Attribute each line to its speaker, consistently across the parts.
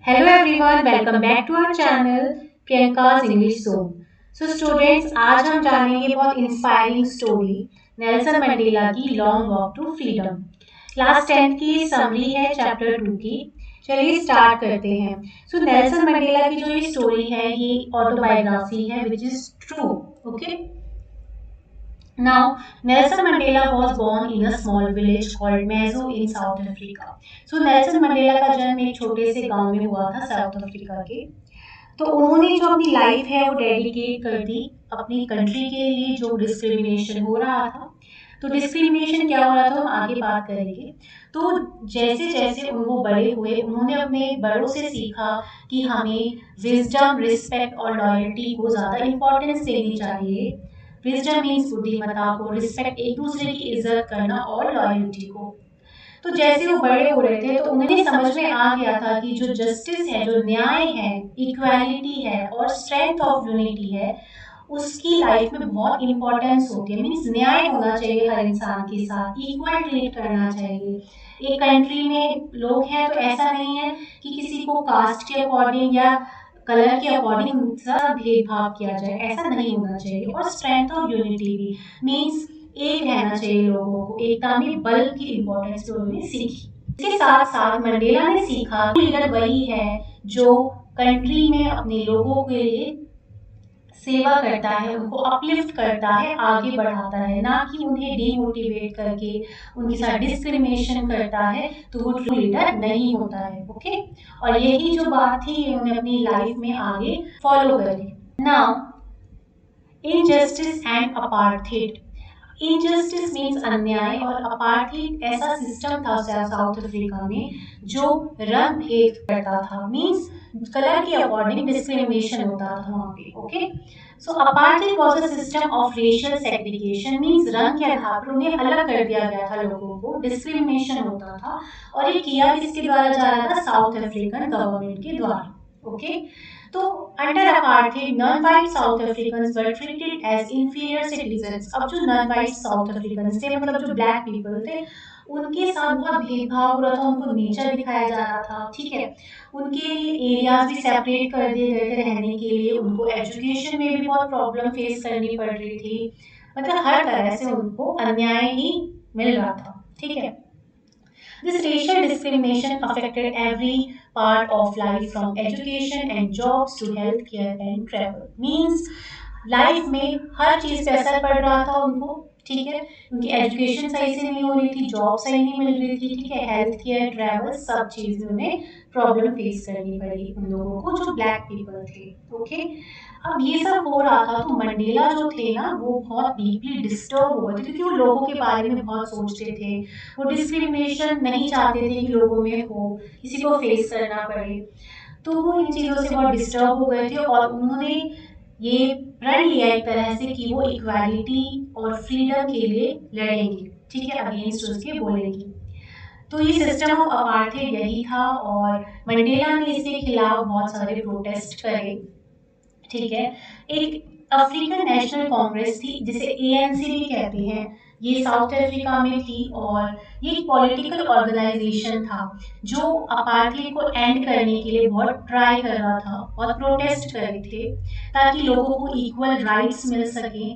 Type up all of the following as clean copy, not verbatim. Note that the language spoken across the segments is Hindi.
Speaker 1: Hello everyone, welcome back to our channel Priyanka's English Zone. So students, आज हम जानेंगे बहुत इंस्पायरिंग स्टोरी नेल्सन मंडेला की long walk to freedom. Class 10 की समरी है चैप्टर 2 की। चलिए स्टार्ट करते हैं। सो नेल्सन मंडेला की जो ये स्टोरी है ये ऑटोबायोग्राफी है which is true. Okay, Now, Nelson Mandela was born in a small village called Mezo in South Africa. So, Nelson Mandela का जन्म एक छोटे से गांव में हुआ था साउथ अफ्रीका के। तो उन्होंने जो अपनी लाइफ है वो डेडिकेट कर दी अपनी कंट्री के लिए जो डिस्क्रिमिनेशन हो रहा था। तो डिस्क्रिमिनेशन क्या हो रहा था हम आगे बात करेंगे। तो जैसे जैसे वो बड़े हुए उन्होंने अपने बड़ों से सीखा कि हमें विजडम, रिस्पेक्ट और लॉयल्टी को ज़्यादा इम्पोर्टेंस देनी चाहिए। विजडम मीन्स बुद्धिमत्ता को, रिस्पेक्ट एक दूसरे की इज्जत करना और लॉयल्टी को। तो जैसे वो बड़े हो रहे थे तो उन्हें समझ में आ गया था कि जो जस्टिस है, जो न्याय है, इक्वालिटी है और स्ट्रेंथ ऑफ यूनिटी है उसकी लाइफ में बहुत इंपॉर्टेंस होती है। मीन्स न्याय होना चाहिए हर इंसान के साथ, इक्वल ट्रीट करना चाहिए। एक कंट्री में लोग हैं तो ऐसा नहीं है कि किसी को कास्ट के अकॉर्डिंग या कलर के अकॉर्डिंग सब भेदभाव किया जाए, ऐसा नहीं होना चाहिए। और स्ट्रेंथ ऑफ यूनिटी भी मीन्स एक रहना चाहिए लोगों को, एकता में बल की इंपॉर्टेंस उन्होंने सीखी। इसके साथ साथ मंडेला ने सीखा लीडर वही है जो कंट्री में अपने लोगों के लिए सेवा करता है, उनको अपलिफ्ट करता है, आगे बढ़ाता है, ना कि उन्हें डीमोटिवेट करके उनके साथ डिस्क्रिमिनेशन करता है। तो वो ट्रू लीडर नहीं होता है। ओके, और यही जो बात थी उन्होंने अपनी लाइफ में आगे फॉलो करी। Now injustice and apartheid. Injustice means अन्याय और अपार्थाइड ऐसा सिस्टम था साउथ अफ्रीका में जो रंग भेद करता था। मीन्स कलर के अकॉर्डिंग डिस्क्रिमिनेशन होता था वहाँ पे। Okay, so apartheid was a system of racial segregation. Means रंग के आधार पर उन्हें अलग कर दिया गया था लोगों को, डिस्क्रिमिनेशन होता था। और ये किया किसके द्वारा जा रहा था? साउथ अफ्रीकन गवर्नमेंट के द्वारा। ओके, तो under apartheid non white South Africans were treated as inferior citizens. अब जो नॉन वाइट साउथ अफ्रीकन्स थे, मतलब जो ब्लैक पीपल थे, उनके साथ बहुत भेदभाव हो रहा था, उनको नीचा दिखाया जा रहा था। ठीक है, उनके एरियाज भी सेपरेट कर दिए गए थे रहने के लिए, उनको एजुकेशन में भी बहुत प्रॉब्लम फेस करनी पड़ रही थी। मतलब हर तरह से उनको अन्याय ही मिल रहा था। ठीक है, This racial discrimination affected every part of life from education and jobs to healthcare and travel. Means life में हर चीज पे असर पड़ रहा था उनको। ठीक है, उनकी एजुकेशन सही से नहीं हो रही थी, जॉब सही नहीं मिल रही थी। ठीक है, हेल्थ केयर, ट्रैवल, सब चीज में उन्हें प्रॉब्लम फेस करनी पड़ी उन लोगों को जो ब्लैक पीपल थे। ओके, अब ये सब हो रहा था तो मंडेला जो थे ना वो बहुत डीपली डिस्टर्ब हो गए थे, क्योंकि वो लोगों के बारे में बहुत सोचते थे। वो डिस्क्रिमिनेशन नहीं चाहते थे कि लोगों में हो, किसी को फेस करना पड़े। तो वो इन चीज़ों से बहुत डिस्टर्ब हो गए थे और उन्होंने ये प्रण लिया एक तरह से कि वो इक्वालिटी और फ्रीडम के लिए लड़ेंगे। ठीक है, अगेंस्ट उसके बोलेंगे। तो ये सिस्टम ऑफ अपार्थाइड यही था और मंडेला ने इसके खिलाफ बहुत सारे प्रोटेस्ट करे। ठीक है, एक अफ्रीकन नेशनल कांग्रेस थी जिसे एएनसी भी कहते हैं, ये साउथ अफ्रीका में थी और ये एक पॉलिटिकल ऑर्गेनाइजेशन था जो अपार्थाइड को एंड करने के लिए बहुत ट्राई कर रहा था, बहुत प्रोटेस्ट कर रहे थे ताकि लोगों को इक्वल राइट्स मिल सके,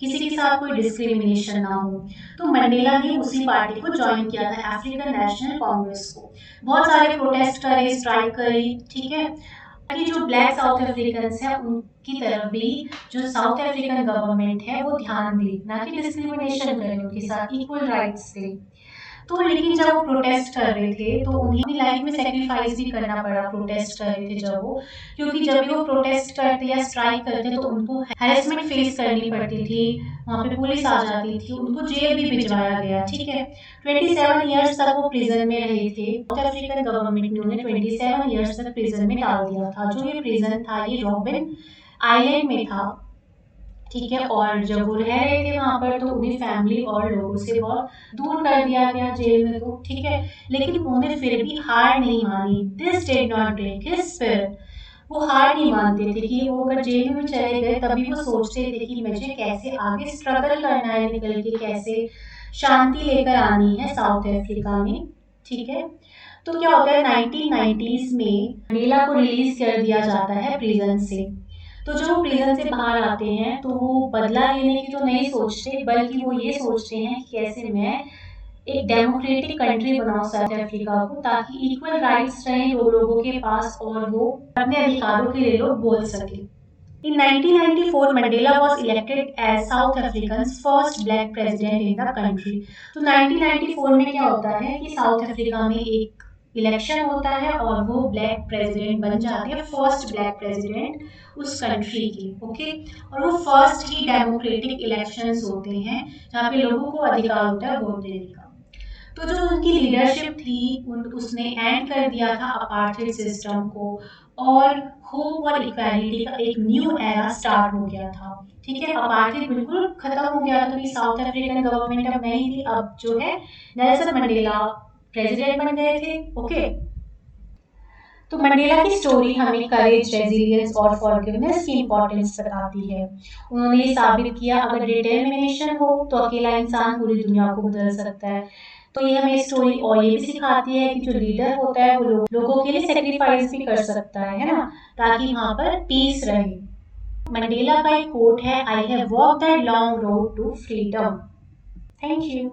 Speaker 1: किसी के साथ कोई डिस्क्रिमिनेशन ना हो। तो मंडेला ने उसी पार्टी को ज्वाइन किया था, अफ्रीकन नेशनल कांग्रेस को। बहुत सारे प्रोटेस्ट करे, स्ट्राइक करी। ठीक है, कि जो ब्लैक साउथ अफ्रीकन है उनकी तरफ भी जो साउथ अफ्रीकन गवर्नमेंट है वो ध्यान दे, ना कि डिस्क्रिमिनेशन करे, उनके साथ इक्वल राइट्स दे। तो लेकिन जब वो प्रोटेस्ट कर रहे थे तो उन्हें अपनी लाइफ में सेक्रीफाइस भी करना पड़ा प्रोटेस्ट कर रहे थे जब वो, क्योंकि जब भी वो प्रोटेस्ट करते या स्ट्राइक करते तो उनको हैरेसमेंट फेस करनी पड़ती थी, वहाँ पे पुलिस आ जाती थी, उनको जेल भी भिजवाया गया। ठीक है, 27 ईयर्स तक वो प्रिजन में रहे थे। साउथ अफ्रीकन गवर्नमेंट ने उन्हें 27 ईयर्स तक प्रिजन में डाल दिया था। जो ये प्रिजन था ये रॉबिन आइलैंड में था। ठीक है, और जब वो रह रहे थे वहाँ पर तो उन्हें फैमिली और लोगों से बहुत दूर कर दिया गया जेल में। तो ठीक है, लेकिन उन्हें फिर भी हार नहीं मानी। This did not break his spirit. वो हार नहीं मानते थे कि वो अगर जेल में चले गए तभी वो सोचते थे कि मुझे कैसे आगे स्ट्रगल करना है, निकल के कैसे शांति लेकर आनी है साउथ अफ्रीका में। ठीक है, तो क्या होता है 1990s में मंडेला को रिलीज कर दिया जाता है प्रिजन से। तो जो प्रिजन से बाहर आते हैं तो वो बदला लेने की तो नहीं सोचते, बल्कि वो ये सोचते हैं कि कैसे मैं एक डेमोक्रेटिक कंट्री बनाऊं साउथ अफ्रीका को, ताकि इक्वल राइट्स रहें दो लोगों के पास और वो अपने अधिकारों के लिए लोग बोल सके। In 1994, Mandela was elected as South Africa's first black president in the country. तो 1994 में क्या होता है कि साउथ अफ्रीका में एक इलेक्शन होता है और वो ब्लैक प्रेसिडेंट बन जाते हैं, फर्स्ट ब्लैक प्रेसिडेंट उस कंट्री की। ओके, और वो फर्स्ट ही डेमोक्रेटिक इलेक्शंस होते हैं जहाँ पे लोगों को अधिकार होता है वोट देने का। तो जो उनकी लीडरशिप थी उसने एंड कर दिया था अपार्थाइड सिस्टम को, और होप और इक्वालिटी का एक न्यू एरा स्टार्ट हो गया था। ठीक है, अपार्थाइड बिल्कुल खत्म हो गया था, साउथ अफ्रीकन गवर्नमेंट अब नहीं थी, अब जो है नेल्सन मंडेला प्रेसिडेंट बन गए थे। ओके, तो मंडेला की स्टोरी हमें करेज, रेजिलियंस और फॉरगिवनेस की इंपॉर्टेंस बताती है। उन्होंने ये साबित किया अगर डिटर्मिनेशन हो तो अकेला इंसान पूरी दुनिया को बदल सकता है। तो ये हमें स्टोरी और ये भी सिखाती है कि जो लीडर होता है वो लोगों के लिए सेक्रीफाइस भी कर सकता है ना, ताकि वहाँ पर पीस रहे। मंडेला का एक कोट है, I have walked that long road to freedom. Thank you.